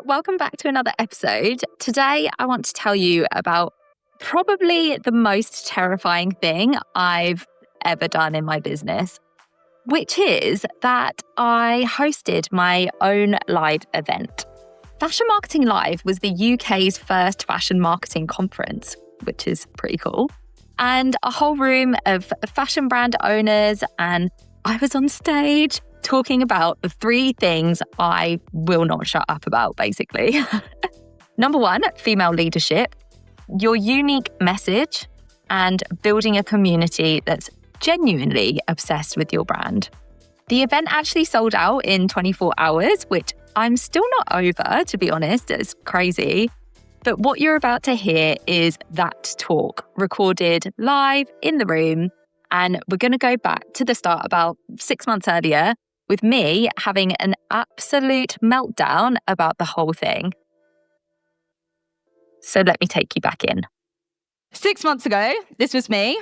welcome back to another episode. Today, I want to tell you about probably the most terrifying thing I've ever done in my business, which is that I hosted my own live event. Fashion Marketing Live was the UK's first fashion marketing conference, which is pretty cool. And a whole room of fashion brand owners, and I was on stage talking about the 3 things I will not shut up about, basically. Number 1, female leadership, your unique message, and building a community that's genuinely obsessed with your brand. The event actually sold out in 24 hours, which I'm still not over, to be honest. It's crazy. But what you're about to hear is that talk recorded live in the room. And we're going to go back to the start about 6 months earlier with me having an absolute meltdown about the whole thing. So let me take you back in. 6 months ago, this was me,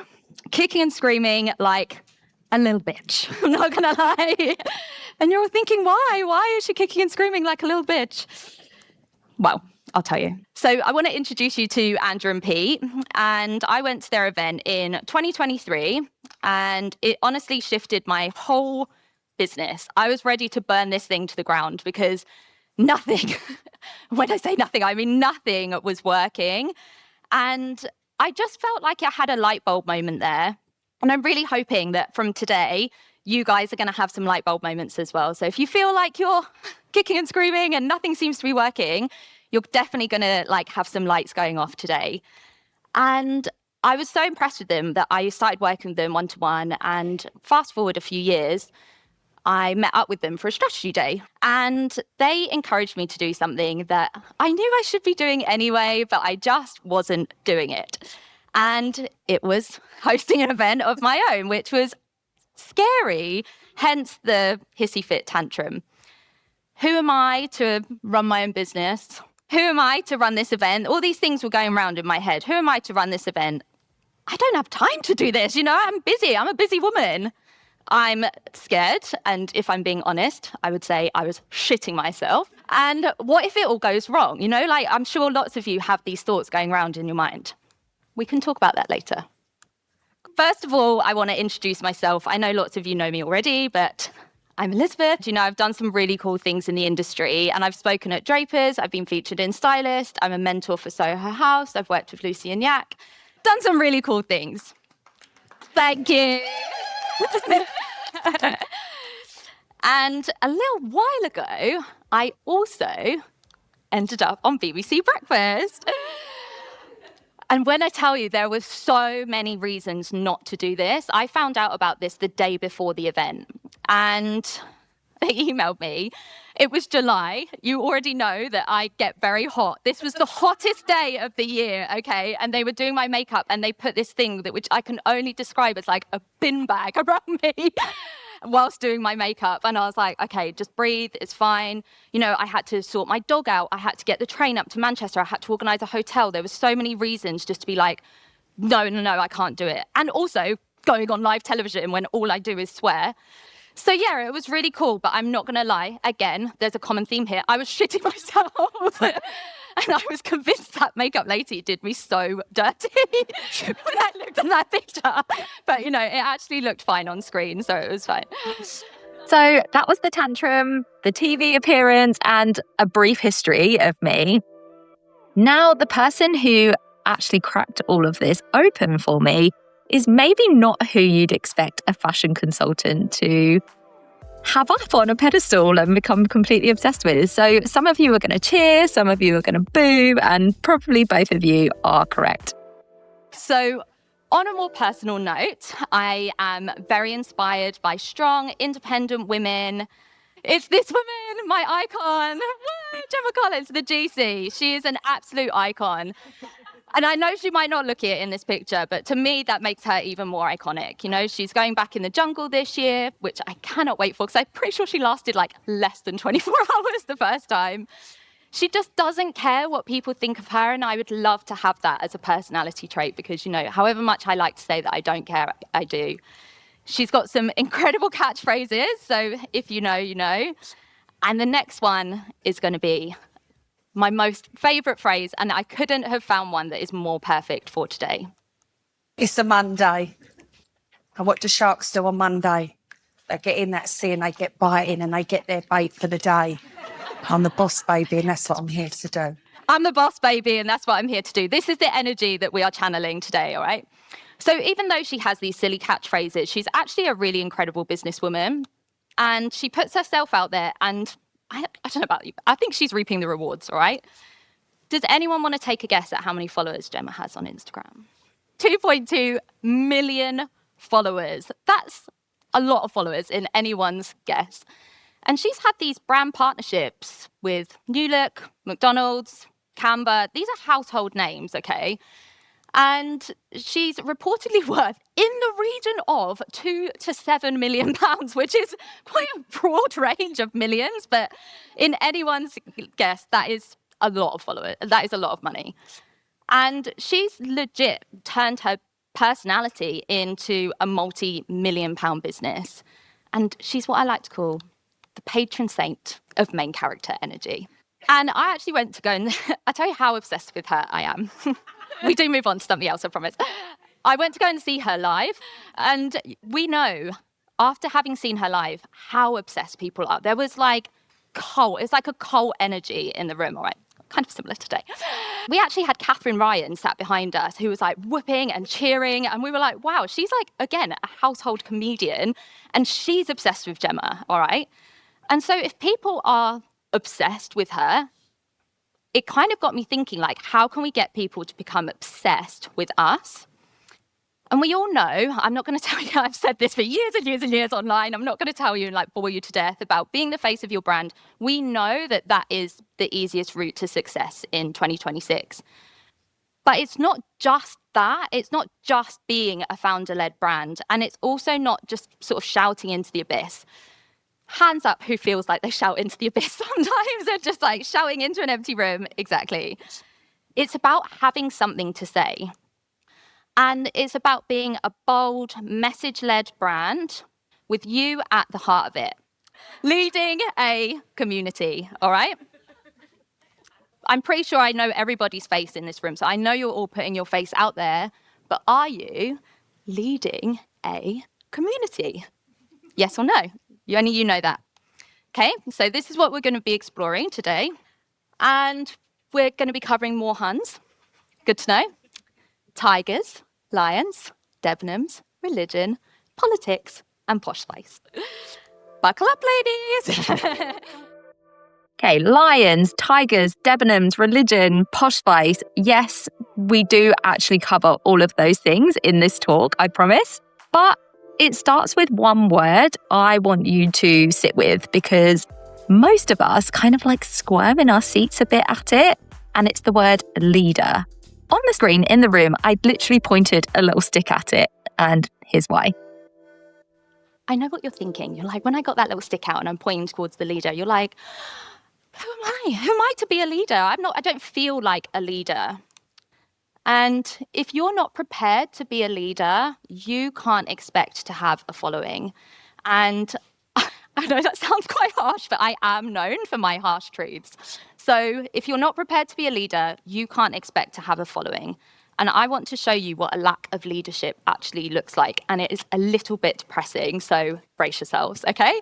kicking and screaming like a little bitch. I'm not going to lie. And you're all thinking, why? Why is she kicking and screaming like a little bitch? Well, I'll tell you. So I want to introduce you to Andrew and Pete. And I went to their event in 2023, and it honestly shifted my whole business. I was ready to burn this thing to the ground because nothing, when I say nothing, I mean nothing was working. And I just felt like I had a light bulb moment there. And I'm really hoping that from today, you guys are going to have some light bulb moments as well. So if you feel like you're kicking and screaming and nothing seems to be working, you're definitely going to have some lights going off today. And I was so impressed with them that I started working with them one-to-one. And fast forward a few years, I met up with them for a strategy day, and they encouraged me to do something that I knew I should be doing anyway, but I just wasn't doing it. And it was hosting an event of my own, which was scary, hence the hissy fit tantrum. Who am I to run my own business? Who am I to run this event? All these things were going around in my head. Who am I to run this event? I don't have time to do this, I'm busy. I'm a busy woman. I'm scared, and if I'm being honest, I would say I was shitting myself. And what if it all goes wrong? I'm sure lots of you have these thoughts going around in your mind. We can talk about that later. First of all, I want to introduce myself. I know lots of you know me already, but I'm Elizabeth. I've done some really cool things in the industry, and I've spoken at Drapers. I've been featured in Stylist. I'm a mentor for Soho House. I've worked with Lucy and Yak. Done some really cool things. Thank you. And a little while ago, I also ended up on BBC Breakfast. And when I tell you there were so many reasons not to do this, I found out about this the day before the event. And they emailed me. It was July. You already know that I get very hot. This was the hottest day of the year, okay? And they were doing my makeup, and they put this thing which I can only describe as like a bin bag around me whilst doing my makeup. And I was like, okay, just breathe. It's fine. I had to sort my dog out. I had to get the train up to Manchester. I had to organise a hotel. There were so many reasons just to be like, no, I can't do it. And also going on live television when all I do is swear. So yeah, it was really cool, but I'm not going to lie. Again, there's a common theme here. I was shitting myself. And I was convinced that makeup lady did me so dirty when I looked at that picture. But, it actually looked fine on screen, so it was fine. So that was the tantrum, the TV appearance, and a brief history of me. Now, the person who actually cracked all of this open for me is maybe not who you'd expect a fashion consultant to have up on a pedestal and become completely obsessed with. So some of you are going to cheer, some of you are going to boo, and probably both of you are correct. So on a more personal note, I am very inspired by strong, independent women. It's this woman, my icon, Gemma Collins, the GC. She is an absolute icon. And I know she might not look it in this picture, but to me, that makes her even more iconic. She's going back in the jungle this year, which I cannot wait for, because I'm pretty sure she lasted less than 24 hours the first time. She just doesn't care what people think of her, and I would love to have that as a personality trait because, however much I like to say that I don't care, I do. She's got some incredible catchphrases, so if you know, you know. And the next one is going to be my most favourite phrase, and I couldn't have found one that is more perfect for today. It's a Monday. And what do sharks do on Monday? They get in that sea and they get biting and they get their bait for the day. I'm the boss baby and that's what I'm here to do. I'm the boss baby and that's what I'm here to do. This is the energy that we are channeling today, all right? So even though she has these silly catchphrases, she's actually a really incredible businesswoman. And she puts herself out there and I don't know about you, I think she's reaping the rewards, all right? Does anyone want to take a guess at how many followers Gemma has on Instagram? 2.2 million followers. That's a lot of followers in anyone's guess. And she's had these brand partnerships with New Look, McDonald's, Canva. These are household names, okay? And she's reportedly worth in the region of £2 to £7 million, which is quite a broad range of millions. But in anyone's guess, that is a lot of followers. That is a lot of money. And she's legit turned her personality into a multi-million-pound business. And she's what I like to call the patron saint of main character energy. And I actually went to go and I tell you how obsessed with her I am. We do move on to something else, I promise. I went to go and see her live, and we know, after having seen her live, how obsessed people are. There was like cult. It's like a cult energy in the room, all right? Kind of similar today. We actually had Catherine Ryan sat behind us who was like whooping and cheering, and we were like, wow, she's like, again, a household comedian, and she's obsessed with Gemma, all right? And so if people are obsessed with her, it kind of got me thinking, like, how can we get people to become obsessed with us? And we all know, I'm not going to tell you, I've said this for years and years and years online. I'm not going to tell you and like bore you to death about being the face of your brand. We know that that is the easiest route to success in 2026. But it's not just that. It's not just being a founder-led brand. And it's also not just sort of shouting into the abyss. Hands up who feels like they shout into the abyss sometimes. They're just like shouting into an empty room. Exactly. It's about having something to say. And it's about being a bold, message-led brand with you at the heart of it. Leading a community, all right? I'm pretty sure I know everybody's face in this room, so I know you're all putting your face out there, but are you leading a community? Yes or no? Only you know that. Okay, so this is what we're going to be exploring today. And we're going to be covering more Huns. Good to know. Tigers, lions, Debenhams, religion, politics, and posh spice. Buckle up, ladies. Okay, lions, tigers, Debenhams, religion, posh spice. Yes, we do actually cover all of those things in this talk, I promise. But it starts with one word I want you to sit with, because most of us kind of like squirm in our seats a bit at it. And it's the word leader. On the screen in the room, I literally pointed a little stick at it. And here's why. I know what you're thinking. You're like, when I got that little stick out and I'm pointing towards the leader, you're like, who am I? Who am I to be a leader? I don't feel like a leader. And if you're not prepared to be a leader, you can't expect to have a following. And I know that sounds quite harsh, but I am known for my harsh truths. So if you're not prepared to be a leader, you can't expect to have a following. And I want to show you what a lack of leadership actually looks like. And it is a little bit depressing, so brace yourselves, okay?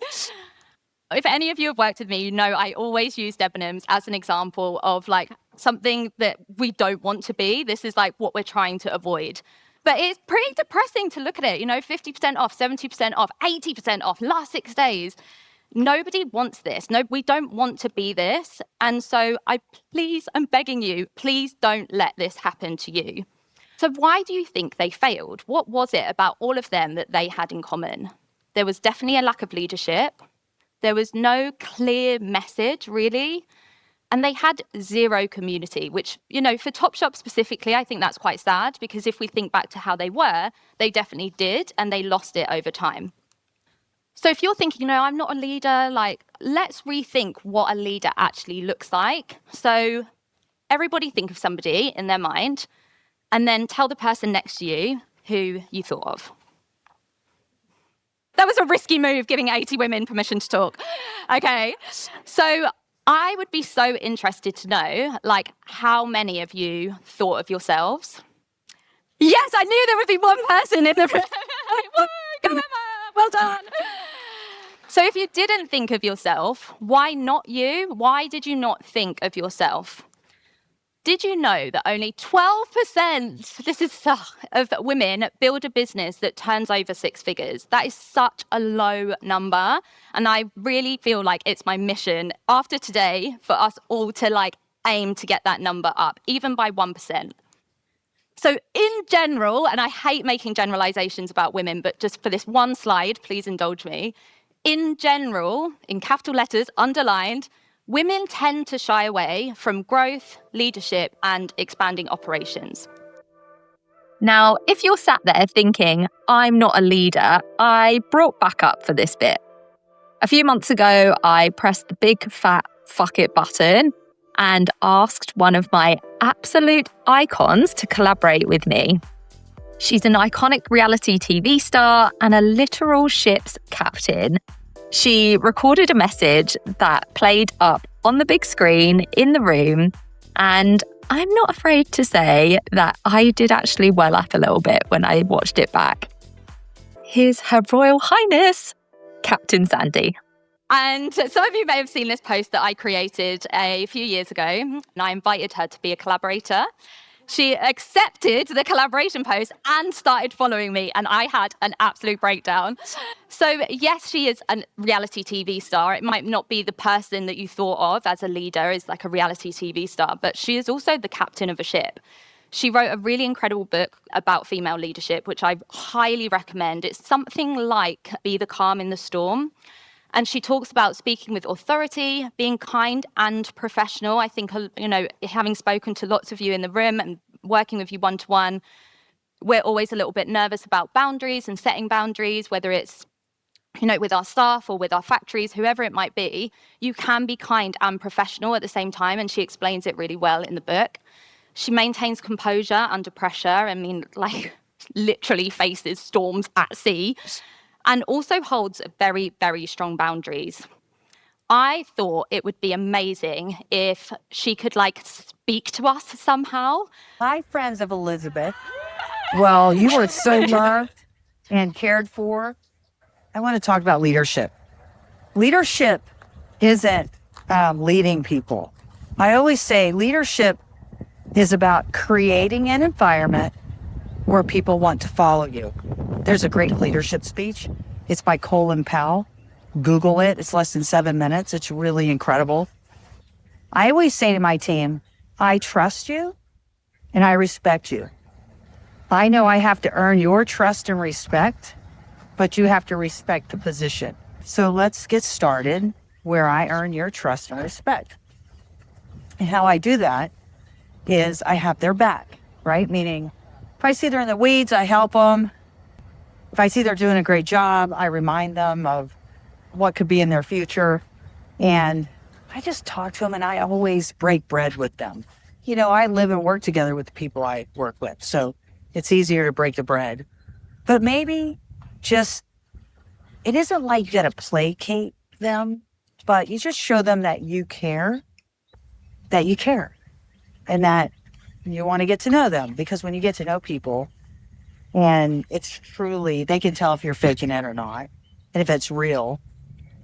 If any of you have worked with me, you know I always use Debenhams as an example of like something that we don't want to be. This is like what we're trying to avoid. But it's pretty depressing to look at it. 50% off, 70% off, 80% off, last 6 days. Nobody wants this. No, we don't want to be this. And so I'm begging you, please don't let this happen to you. So why do you think they failed? What was it about all of them that they had in common? There was definitely a lack of leadership. There was no clear message, really. And they had zero community, which, for Topshop specifically, I think that's quite sad, because if we think back to how they were, they definitely did, and they lost it over time. So if you're thinking, I'm not a leader, let's rethink what a leader actually looks like. So everybody think of somebody in their mind, and then tell the person next to you who you thought of. That was a risky move, giving 80 women permission to talk. Okay, so I would be so interested to know, like, how many of you thought of yourselves? Yes, I knew there would be one person in the room. Woo, go Emma, well done. So if you didn't think of yourself, why not you? Why did you not think of yourself? Did you know that only 12% of women build a business that turns over 6 figures? That is such a low number. And I really feel like it's my mission after today for us all to like aim to get that number up, even by 1%. So in general, and I hate making generalizations about women, but just for this one slide, please indulge me. In general, in capital letters, underlined, women tend to shy away from growth, leadership, and expanding operations. Now, if you're sat there thinking, I'm not a leader, I brought back up for this bit. A few months ago, I pressed the big fat fuck it button and asked one of my absolute icons to collaborate with me. She's an iconic reality TV star and a literal ship's captain. She recorded a message that played up on the big screen in the room, and I'm not afraid to say that I did actually well up a little bit when I watched it back. Here's Her Royal Highness, Captain Sandy. And some of you may have seen this post that I created a few years ago, and I invited her to be a collaborator. She accepted the collaboration post and started following me, and I had an absolute breakdown. So yes, she is a reality TV star. It might not be the person that you thought of as a leader, as like a reality TV star, but she is also the captain of a ship. She wrote a really incredible book about female leadership, which I highly recommend. It's something like Be the Calm in the Storm. And she talks about speaking with authority, being kind and professional. I think, you know, having spoken to lots of you in the room and working with you one-to-one, we're always a little bit nervous about boundaries and setting boundaries, whether it's, you know, with our staff or with our factories, whoever it might be. You can be kind and professional at the same time, and she explains it really well in the book. She maintains composure under pressure. I mean, like, literally faces storms at sea. And also holds very, very strong boundaries. I thought it would be amazing if she could like speak to us somehow. Hi, friends of Elizabeth. Well, you were so loved and cared for. I want to talk about leadership. Leadership isn't leading people. I always say leadership is about creating an environment where people want to follow you. There's a great leadership speech. It's by Colin Powell. Google it. It's less than 7 minutes. It's really incredible. I always say to my team, I trust you and I respect you. I know I have to earn your trust and respect, but you have to respect the position. So let's get started where I earn your trust and respect. And how I do that is I have their back, right? Meaning, if I see they're in the weeds, I help them. If I see they're doing a great job, I remind them of what could be in their future. And I just talk to them, and I always break bread with them. You know, I live and work together with the people I work with, so it's easier to break the bread. But maybe just, it isn't like you got to placate them, but you just show them that you care, and that you want to get to know them. Because when you get to know people, and it's truly, they can tell if you're faking it or not. And if it's real,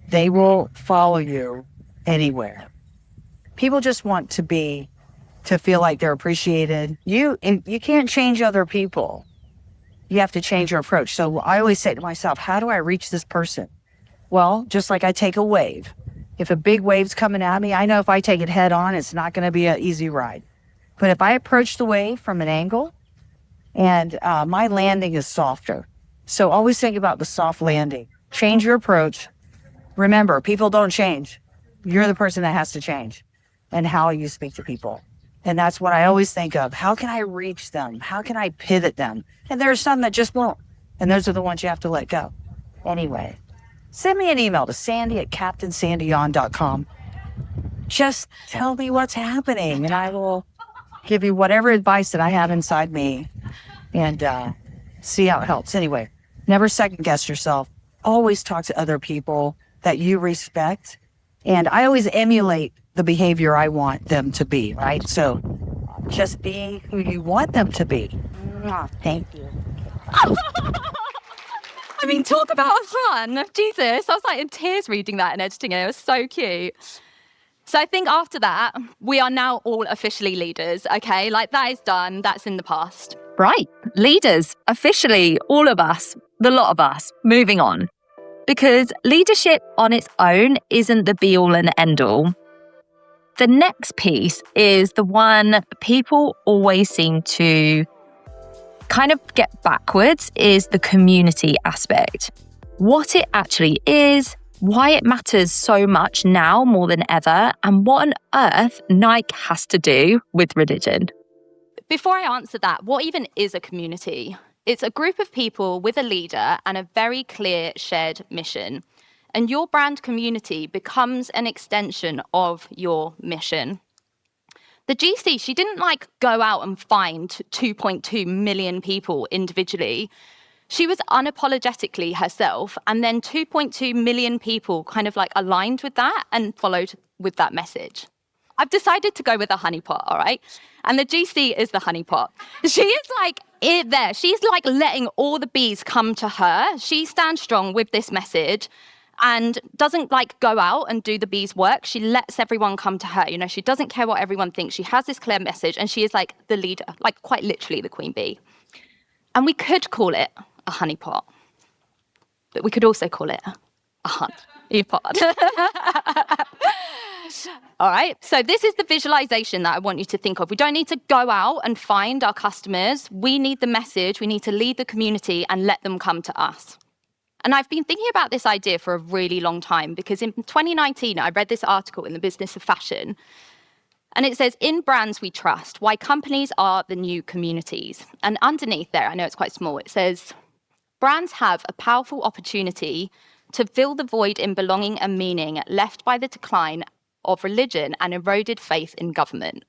they will follow you anywhere. People just want to feel like they're appreciated. You can't change other people. You have to change your approach. So I always say to myself, how do I reach this person? Well, just like I take a wave. If a big wave's coming at me, I know if I take it head on, it's not going to be an easy ride. But if I approach the wave from an angle, and my landing is softer. So always think about the soft landing. Change your approach. Remember, people don't change. You're the person that has to change, and how you speak to people. And that's what I always think of. How can I reach them? How can I pivot them? And there are some that just won't. And those are the ones you have to let go. Anyway, send me an email to sandy@captainsandyyawn.com. Just tell me what's happening, and I will give you whatever advice that I have inside me, and see how it helps. Anyway, never second guess yourself. Always talk to other people that you respect. And I always emulate the behavior I want them to be, right? So just being who you want them to be. Thank you. I mean, talk about fun. Jesus, I was like in tears reading that and editing it. It was so cute. So I think after that, we are now all officially leaders, okay? Like that is done. That's in the past. Right. Leaders, officially, all of us, the lot of us, moving on. Because leadership on its own isn't the be-all and end-all. The next piece is the one people always seem to kind of get backwards, is the community aspect. What it actually is, why it matters so much now more than ever, and what on earth Nike has to do with religion. Before I answer that, what even is a community? It's a group of people with a leader and a very clear shared mission. And your brand community becomes an extension of your mission. The GC, she didn't go out and find 2.2 million people individually. She was unapologetically herself, and then 2.2 million people kind of aligned with that and followed with that message. I've decided to go with a honeypot, all right? And the GC is the honeypot. She is there. She's letting all the bees come to her. She stands strong with this message and doesn't go out and do the bees' work. She lets everyone come to her. You know, she doesn't care what everyone thinks. She has this clear message, and she is the leader, quite literally the queen bee. And we could call it a honeypot, but we could also call it a honeypot. All right, so this is the visualization that I want you to think of. We don't need to go out and find our customers. We need the message. We need to lead the community and let them come to us. And I've been thinking about this idea for a really long time because in 2019, I read this article in the Business of Fashion. And it says, in brands we trust, why companies are the new communities. And underneath there, I know it's quite small, it says, brands have a powerful opportunity to fill the void in belonging and meaning left by the decline of religion and eroded faith in government.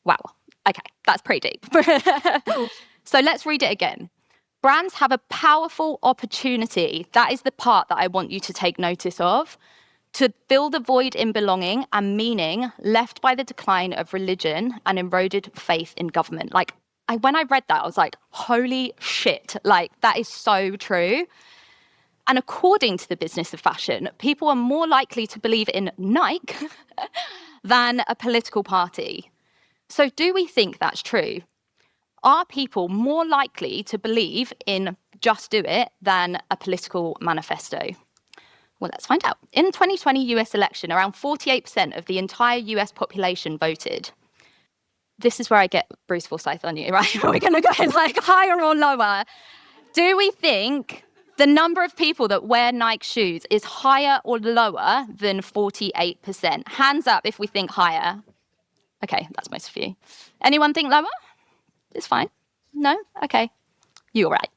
Wow. Okay, that's pretty deep. So let's read it again. Brands have a powerful opportunity. That is the part that I want you to take notice of. To fill the void in belonging and meaning left by the decline of religion and eroded faith in government. When I read that, I was like, holy shit. That is so true. And according to the Business of Fashion, people are more likely to believe in Nike than a political party. So do we think that's true? Are people more likely to believe in Just Do It than a political manifesto? Well, let's find out. In the 2020 US election, around 48% of the entire US population voted. This is where I get Bruce Forsyth on you, right? We're going to go higher or lower. Do we think the number of people that wear Nike shoes is higher or lower than 48%? Hands up if we think higher. Okay, that's most of you. Anyone think lower? It's fine. No? Okay. You're right.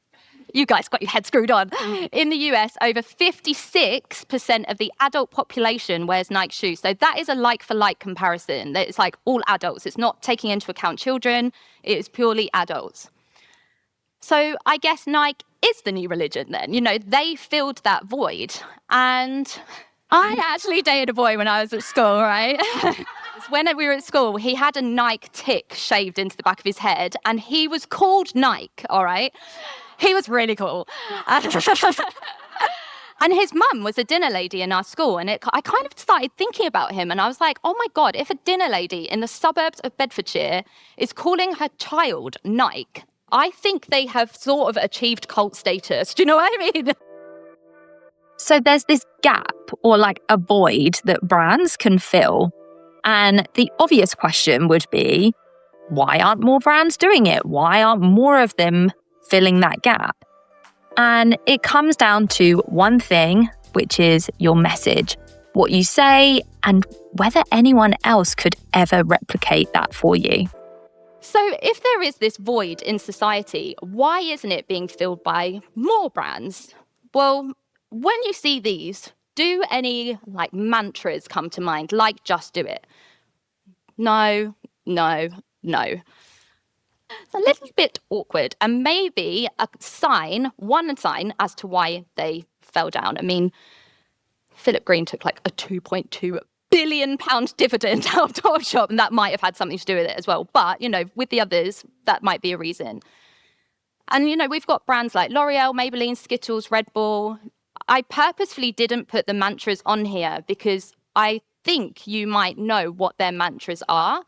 You guys got your head screwed on. In the US, over 56% of the adult population wears Nike shoes. So that is a like-for-like comparison. It's all adults. It's not taking into account children. It is purely adults. So I guess Nike is the new religion then. You know, they filled that void. And I actually dated a boy when I was at school, right? When we were at school, he had a Nike tick shaved into the back of his head, and he was called Nike, all right? He was really cool. And his mum was a dinner lady in our school, and I kind of started thinking about him, and I was like, oh my God, if a dinner lady in the suburbs of Bedfordshire is calling her child Nike, I think they have sort of achieved cult status. Do you know what I mean? So there's this gap or a void that brands can fill. And the obvious question would be, why aren't more brands doing it? Why aren't more of them filling that gap? And it comes down to one thing, which is your message, what you say, and whether anyone else could ever replicate that for you. So if there is this void in society, why isn't it being filled by more brands? Well, when you see these, do any mantras come to mind, just do it? No, no, no. It's a little bit awkward, and maybe one sign as to why they fell down. I mean, Philip Green took a $2.2 £1 billion dividend out of Topshop, and that might have had something to do with it as well. But, with the others, that might be a reason. And, we've got brands like L'Oreal, Maybelline, Skittles, Red Bull. I purposefully didn't put the mantras on here because I think you might know what their mantras are.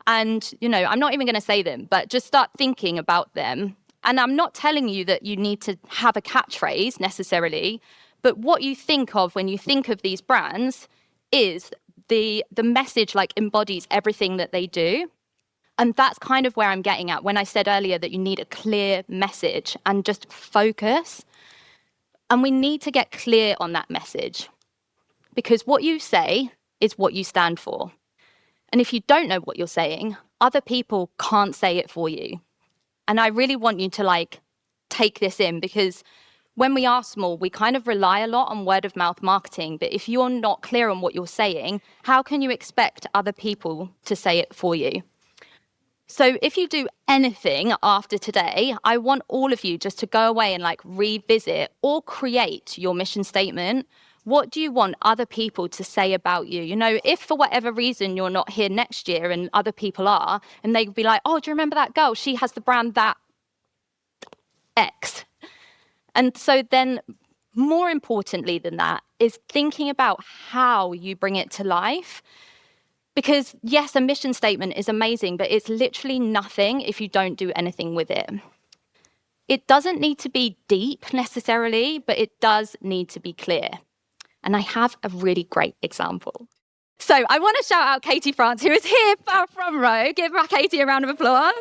And, I'm not even going to say them, but just start thinking about them. And I'm not telling you that you need to have a catchphrase necessarily, but what you think of when you think of these brands is the message embodies everything that they do. And that's kind of where I'm getting at when I said earlier that you need a clear message and just focus. And we need to get clear on that message because what you say is what you stand for. And if you don't know what you're saying, other people can't say it for you. And I really want you to take this in because when we are small, we kind of rely a lot on word of mouth marketing. But if you're not clear on what you're saying, how can you expect other people to say it for you? So if you do anything after today, I want all of you just to go away and revisit or create your mission statement. What do you want other people to say about you? If for whatever reason you're not here next year and other people are, and they'd be like, oh, do you remember that girl? She has the brand that X. And so then more importantly than that is thinking about how you bring it to life. Because yes, a mission statement is amazing, but it's literally nothing if you don't do anything with it. It doesn't need to be deep necessarily, but it does need to be clear. And I have a really great example. So I want to shout out Katie France, who is here front row. Give Katie a round of applause.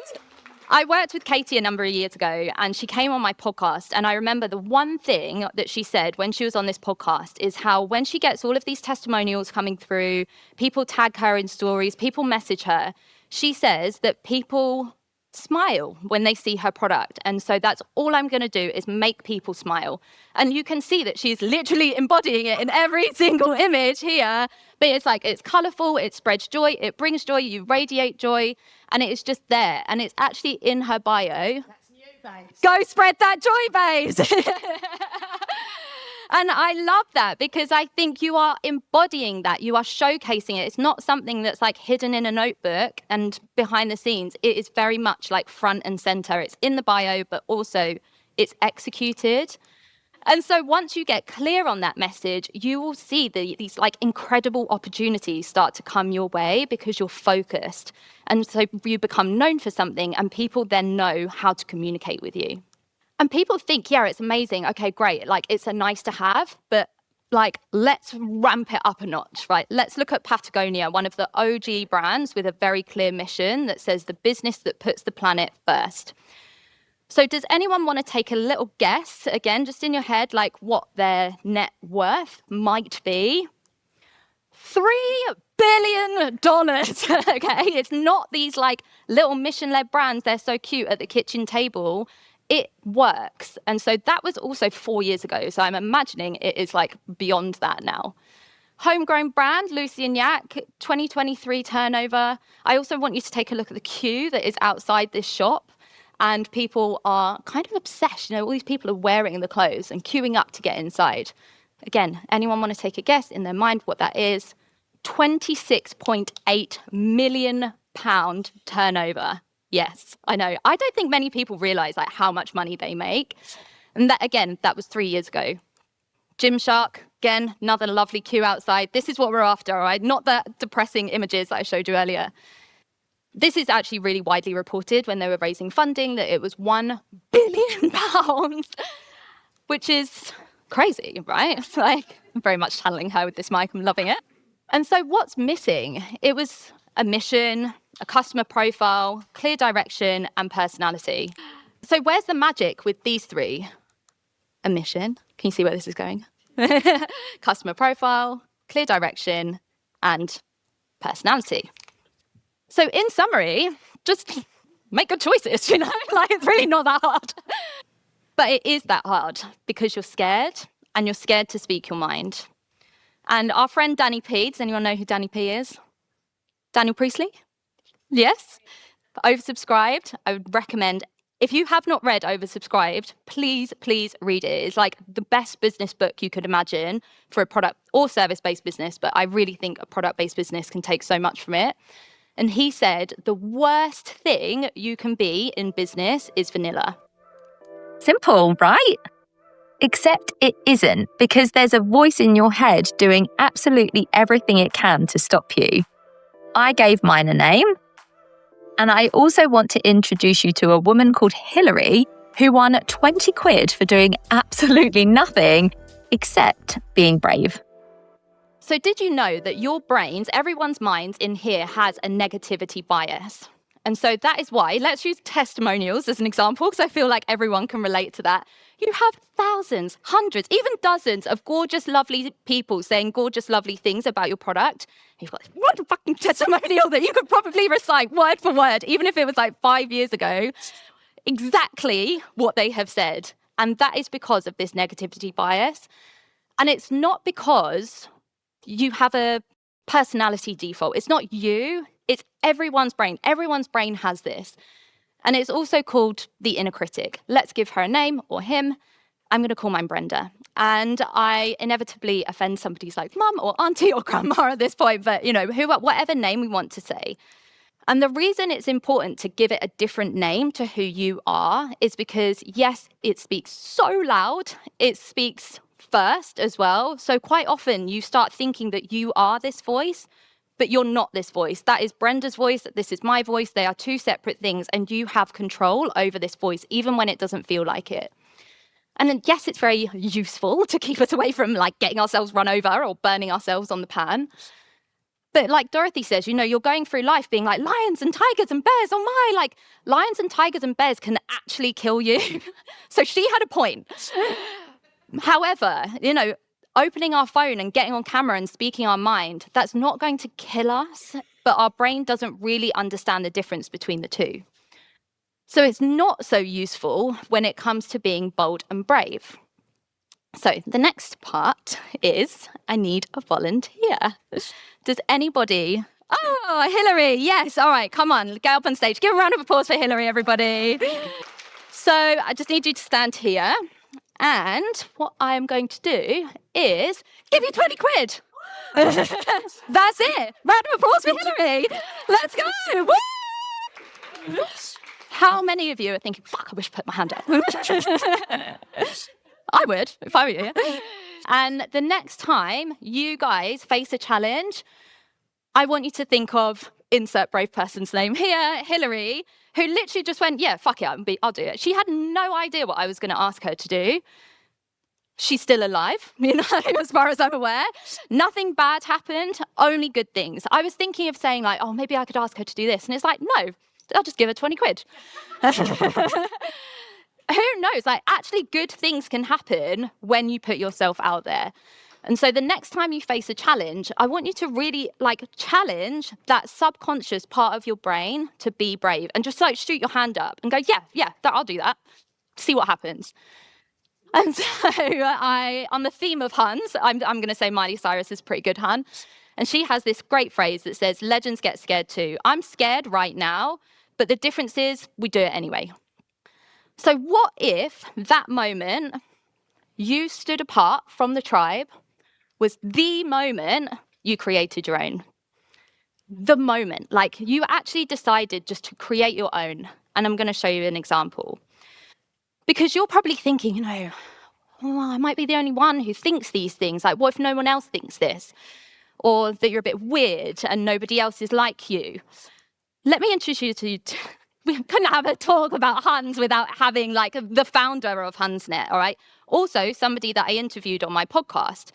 I worked with Katie a number of years ago and she came on my podcast. And I remember the one thing that she said when she was on this podcast is how when she gets all of these testimonials coming through, people tag her in stories, people message her, she says that people smile when they see her product. And so that's all I'm going to do is make people smile. And you can see that she's literally embodying it in every single image here. But it's colourful, it spreads joy, it brings joy, you radiate joy, and it is just there. And it's actually in her bio. That's new, babes. Go spread that joy, babes. And I love that because I think you are embodying that. You are showcasing it. It's not something that's hidden in a notebook and behind the scenes. It is very much front and center. It's in the bio, but also it's executed. And so once you get clear on that message, you will see these incredible opportunities start to come your way because you're focused. And so you become known for something and people then know how to communicate with you. And people think, yeah, it's amazing. Okay, great. It's a nice to have, but let's ramp it up a notch, right? Let's look at Patagonia, one of the OG brands with a very clear mission that says the business that puts the planet first. So does anyone want to take a little guess, again, just in your head, what their net worth might be? $3 billion. Okay, it's not these little mission-led brands. They're so cute at the kitchen table. It works. And so that was also 4 years ago. So I'm imagining it is beyond that now. Homegrown brand, Lucy and Yak, 2023 turnover. I also want you to take a look at the queue that is outside this shop. And people are kind of obsessed. All these people are wearing the clothes and queuing up to get inside. Again, anyone want to take a guess in their mind what that is? £26.8 million turnover. Yes, I know. I don't think many people realise how much money they make. And that was 3 years ago. Gymshark, again, another lovely queue outside. This is what we're after, all right? Not the depressing images that I showed you earlier. This is actually really widely reported when they were raising funding that it was £1 billion, which is crazy, right? I'm very much channeling her with this mic. I'm loving it. And so what's missing? It was a mission, a customer profile, clear direction, and personality. So where's the magic with these three? A mission. Can you see where this is going? Customer profile, clear direction, and personality. So in summary, just make good choices, it's really not that hard. But it is that hard because you're scared and you're scared to speak your mind. And our friend Danny P, does anyone know who Danny P is? Daniel Priestley? Yes? Oversubscribed. I would recommend If you have not read Oversubscribed, please read it. It's like the best business book you could imagine for a product or service-based business, but I really think a product-based business can take so much from it. And he said the worst thing you can be in business is vanilla. Simple, right? Except it isn't, because there's a voice in your head doing absolutely everything it can to stop you. I gave mine a name. And I also want to introduce you to a woman called Hillary, who won 20 quid for doing absolutely nothing except being brave. So did you know that your brains, everyone's minds in here has a negativity bias? And so that is why, let's use testimonials as an example, because I feel like everyone can relate to that. You have thousands, hundreds, even dozens of gorgeous, lovely people saying gorgeous, lovely things about your product. You've got one fucking testimonial that you could probably recite word for word, even if it was like 5 years ago, exactly what they have said. And that is because of this negativity bias. And it's not because you have a personality default. It's not you. It's everyone's brain. Everyone's brain has this. And it's also called the inner critic. Let's give her a name, or him. I'm going to call mine Brenda. And I inevitably offend somebody's like mum or auntie or grandma at this point, but whatever name we want to say. And the reason it's important to give it a different name to who you are is because, yes, it speaks so loud. It speaks first as well. So quite often you start thinking that you are this voice, but you're not this voice. That is Brenda's voice. This is my voice. They are two separate things. And you have control over this voice, even when it doesn't feel like it. And then, yes, it's very useful to keep us away from like getting ourselves run over or burning ourselves on the pan. But like Dorothy says, you're going through life being like lions and tigers and bears. Oh my, like lions and tigers and bears can actually kill you. So she had a point. However, opening our phone and getting on camera and speaking our mind, that's not going to kill us, but our brain doesn't really understand the difference between the two. So it's not so useful when it comes to being bold and brave. So the next part is I need a volunteer. Does anybody... Oh, Hillary, yes. All right, come on, get up on stage. Give a round of applause for Hillary, everybody. So I just need you to stand here. And what I'm going to do is give you 20 quid. That's it. Round of applause for Hillary. Let's go. Woo! How many of you are thinking, fuck, I wish I put my hand up? I would, if I were you. And the next time you guys face a challenge, I want you to think of insert brave person's name here, Hillary, who literally just went, yeah, fuck it, I'll do it. She had no idea what I was going to ask her to do. She's still alive, as far as I'm aware. Nothing bad happened, only good things. I was thinking of saying like, oh, maybe I could ask her to do this. And it's like, no, I'll just give her 20 quid. Who knows? Like, actually good things can happen when you put yourself out there. And so the next time you face a challenge, I want you to really challenge that subconscious part of your brain to be brave and just shoot your hand up and go, yeah, I'll do that. See what happens. And so on the theme of Huns, I'm going to say Miley Cyrus is a pretty good Hun. And she has this great phrase that says, legends get scared too. I'm scared right now, but the difference is we do it anyway. So what if that moment you stood apart from the tribe was the moment you created your own? The moment, you actually decided just to create your own. And I'm going to show you an example. Because you're probably thinking, I might be the only one who thinks these things. Like, what if no one else thinks this? Or that you're a bit weird and nobody else is like you. Let me introduce you to... We couldn't have a talk about Huns without having the founder of Hunsnet, all right? Also, somebody that I interviewed on my podcast.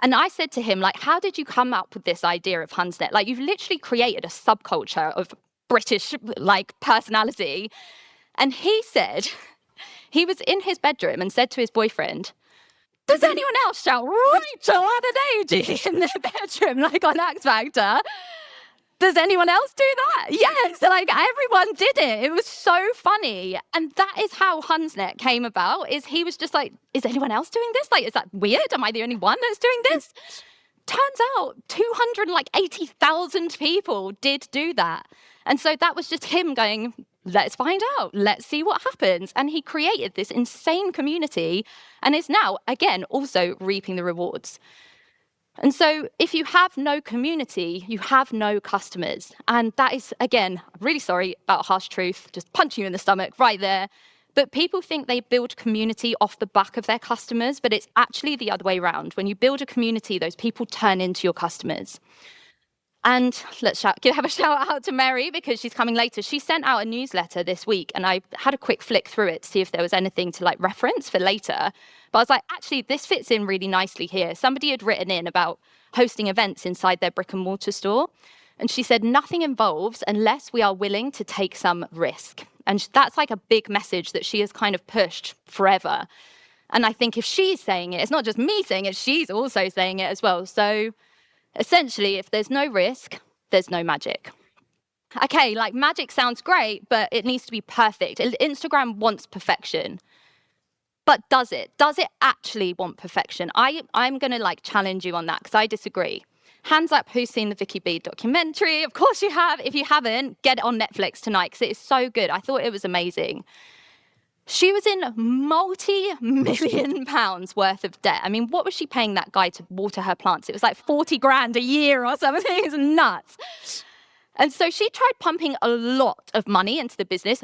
And I said to him, how did you come up with this idea of Hunsnet? You've literally created a subculture of British, personality. And he said, he was in his bedroom and said to his boyfriend, does anyone else shout Rachel Adeniji in their bedroom, on X Factor? Does anyone else do that? Yes, everyone did it. It was so funny. And that is how Hunsnet came about, is he was just is anyone else doing this? Is that weird? Am I the only one that's doing this? Turns out 280,000 people did do that. And so that was just him going, let's find out. Let's see what happens. And he created this insane community and is now, again, also reaping the rewards. And so if you have no community, you have no customers. And that is, again, I'm really sorry about a harsh truth, just punch you in the stomach right there. But people think they build community off the back of their customers, but it's actually the other way around. When you build a community, those people turn into your customers. And let's have a shout out to Mary because she's coming later. She sent out a newsletter this week and I had a quick flick through it to see if there was anything to like reference for later. But I was like, actually, this fits in really nicely here. Somebody had written in about hosting events inside their brick and mortar store. And she said, nothing involves unless we are willing to take some risk. And that's like a big message that she has kind of pushed forever. And I think if she's saying it, it's not just me saying it, she's also saying it as well. So essentially, if there's no risk, there's no magic. Okay, like magic sounds great, but it needs to be perfect. Instagram wants perfection. But does it? Does it actually want perfection? I'm going to like challenge you on that because I disagree. Hands up who's seen the Vicky B documentary. Of course you have. If you haven't, get it on Netflix tonight because it is so good. I thought it was amazing. She was in multi-million pounds worth of debt. I mean, what was she paying that guy to water her plants? It was like 40 grand a year or something. It's nuts. And so she tried pumping a lot of money into the business,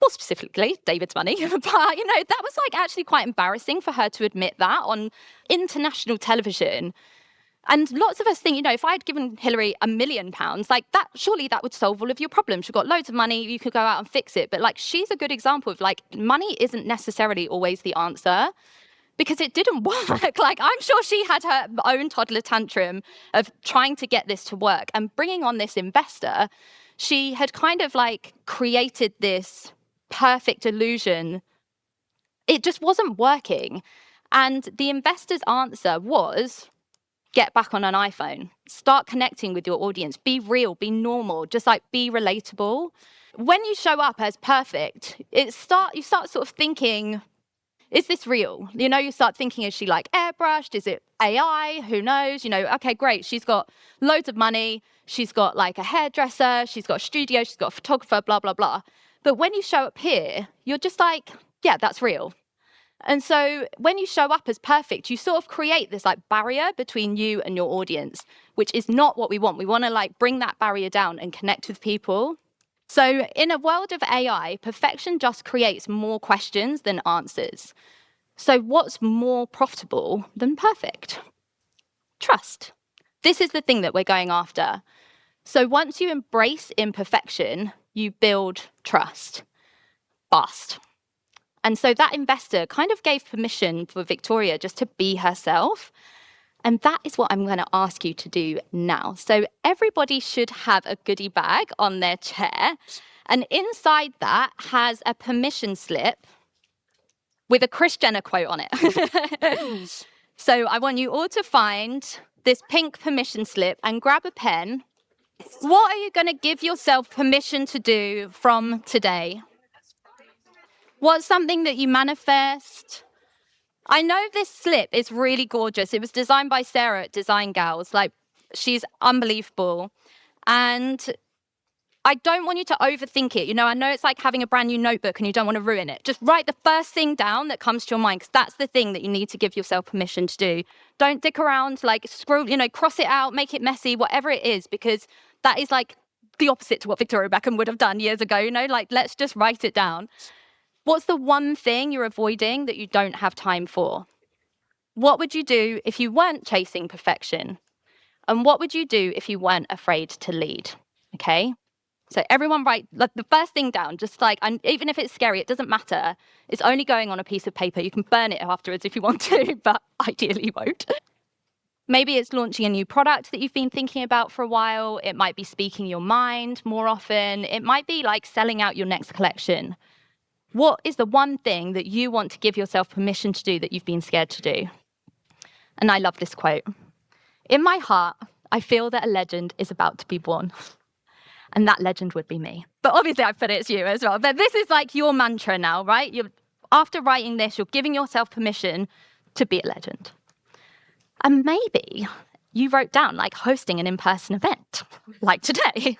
more specifically David's money. But, that was like actually quite embarrassing for her to admit that on international television. And lots of us think, if I had given Hillary £1 million, like that, surely that would solve all of your problems. You've got loads of money, you could go out and fix it. But like, she's a good example of like, money isn't necessarily always the answer because it didn't work. Like, I'm sure she had her own toddler tantrum of trying to get this to work and bringing on this investor. She had kind of like created this perfect illusion. It just wasn't working. And the investor's answer was, get back on an iPhone, start connecting with your audience, be real, be normal, just like be relatable. When you show up as perfect, you start sort of thinking, is this real? You start thinking, is she like airbrushed? Is it AI? Who knows? Okay, great. She's got loads of money. She's got like a hairdresser. She's got a studio. She's got a photographer, blah, blah, blah. But when you show up here, you're just like, yeah, that's real. And so when you show up as perfect, you sort of create this like barrier between you and your audience, which is not what we want. We want to like bring that barrier down and connect with people. So in a world of AI, perfection just creates more questions than answers. So what's more profitable than perfect? Trust. This is the thing that we're going after. So once you embrace imperfection, you build trust. Fast. And so that investor kind of gave permission for Victoria just to be herself. And that is what I'm going to ask you to do now. So everybody should have a goodie bag on their chair. And inside that has a permission slip with a Kris Jenner quote on it. So I want you all to find this pink permission slip and grab a pen. What are you going to give yourself permission to do from today? What's something that you manifest? I know this slip is really gorgeous. It was designed by Sarah at Design Gals. Like, she's unbelievable. And I don't want you to overthink it. I know it's like having a brand new notebook and you don't want to ruin it. Just write the first thing down that comes to your mind because that's the thing that you need to give yourself permission to do. Don't dick around, like scroll, cross it out, make it messy, whatever it is, because that is like the opposite to what Victoria Beckham would have done years ago. Like, let's just write it down. What's the one thing you're avoiding that you don't have time for? What would you do if you weren't chasing perfection? And what would you do if you weren't afraid to lead? Okay? So everyone write the first thing down, just like, and even if it's scary, it doesn't matter. It's only going on a piece of paper. You can burn it afterwards if you want to, but ideally you won't. Maybe it's launching a new product that you've been thinking about for a while. It might be speaking your mind more often. It might be like selling out your next collection. What is the one thing that you want to give yourself permission to do that you've been scared to do? And I love this quote. In my heart, I feel that a legend is about to be born. And that legend would be me. But obviously I've put it to you as well. But this is like your mantra now, right? After writing this, you're giving yourself permission to be a legend. And maybe you wrote down like hosting an in-person event, like today.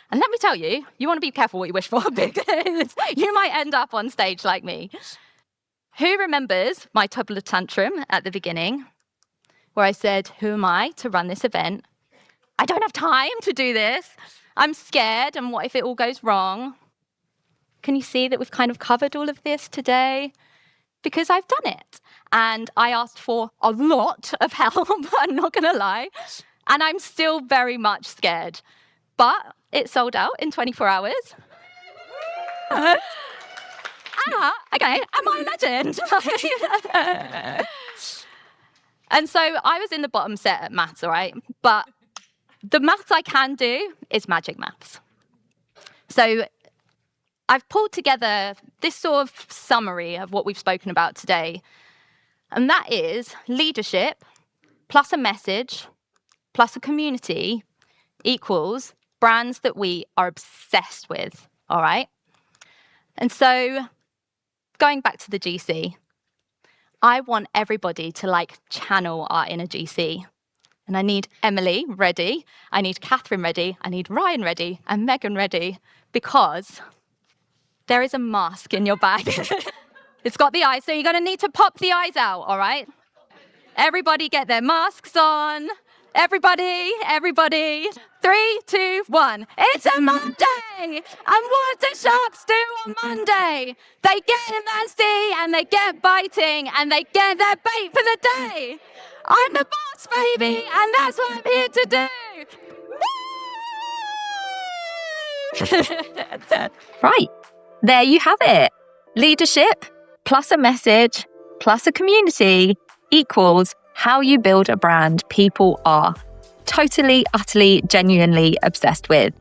And let me tell you, you want to be careful what you wish for because you might end up on stage like me. Who remembers my toddler tantrum at the beginning where I said, who am I to run this event? I don't have time to do this. I'm scared. And what if it all goes wrong? Can you see that we've kind of covered all of this today? Because I've done it. And I asked for a lot of help, I'm not going to lie. And I'm still very much scared. But it sold out in 24 hours. Okay, am I a legend? And so I was in the bottom set at maths, all right? But the maths I can do is magic maths. So I've pulled together this sort of summary of what we've spoken about today. And that is leadership plus a message plus a community equals brands that we are obsessed with, all right? And so going back to the GC, I want everybody to channel our inner GC. And I need Emily ready, I need Catherine ready, I need Ryan ready, and Megan ready, because there is a mask in your bag. It's got the eyes, so you're going to need to pop the eyes out, all right? Everybody get their masks on. Everybody. 3, 2, 1. It's a Monday! And what do sharks do on Monday? They get in that sea and they get biting and they get their bait for the day. I'm the boss, baby, and that's what I'm here to do. Right. There you have it. Leadership plus a message plus a community equals how you build a brand people are totally, utterly, genuinely obsessed with.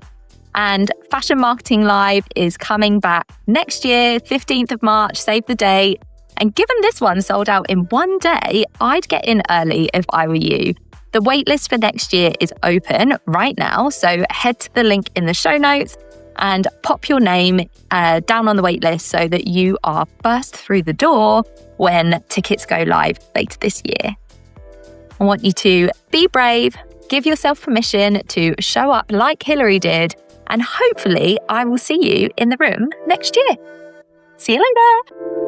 And Fashion Marketing Live is coming back next year, 15th of March, save the date. And given this one sold out in one day, I'd get in early if I were you. The waitlist for next year is open right now, so head to the link in the show notes and pop your name down on the waitlist so that you are first through the door when tickets go live later this year. I want you to be brave, give yourself permission to show up like Hillary did, and hopefully I will see you in the room next year. See you later.